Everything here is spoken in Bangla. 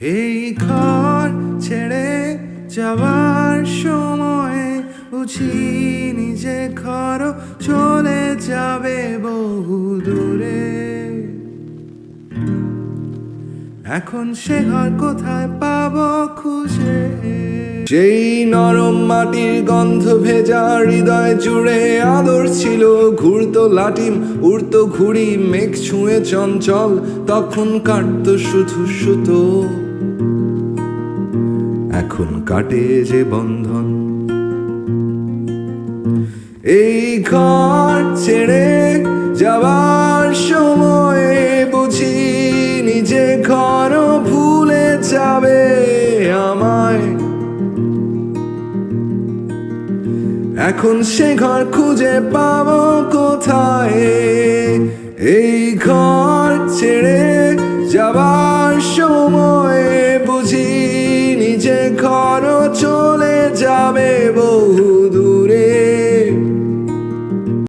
এই ঘর ছেড়ে যাবার সময় বুঝি নিজে ঘর চলে যাবে বহু দূরে। এখন সে ঘর কোথায় পাবো খুঁজে? সেই নরম মাটির গন্ধ ভেজা হৃদয় জুড়ে আদর ছিল, ঘুরতো লাটিম উড়তো ঘুড়ি, মেঘ ছুঁয়ে চঞ্চল তখন কাটতো শুধু সুতো। এখন কাটে যে বন্ধন। এই ঘর ছেড়ে যাবার সময় বুঝি নিজে ঘর ভুলে যাবে আমায়। এখন সে ঘর খুঁজে পাবো কোথায়? এই ঘর ছেড়ে যাবার সময় বুঝি নিজে ঘর চলে যাবে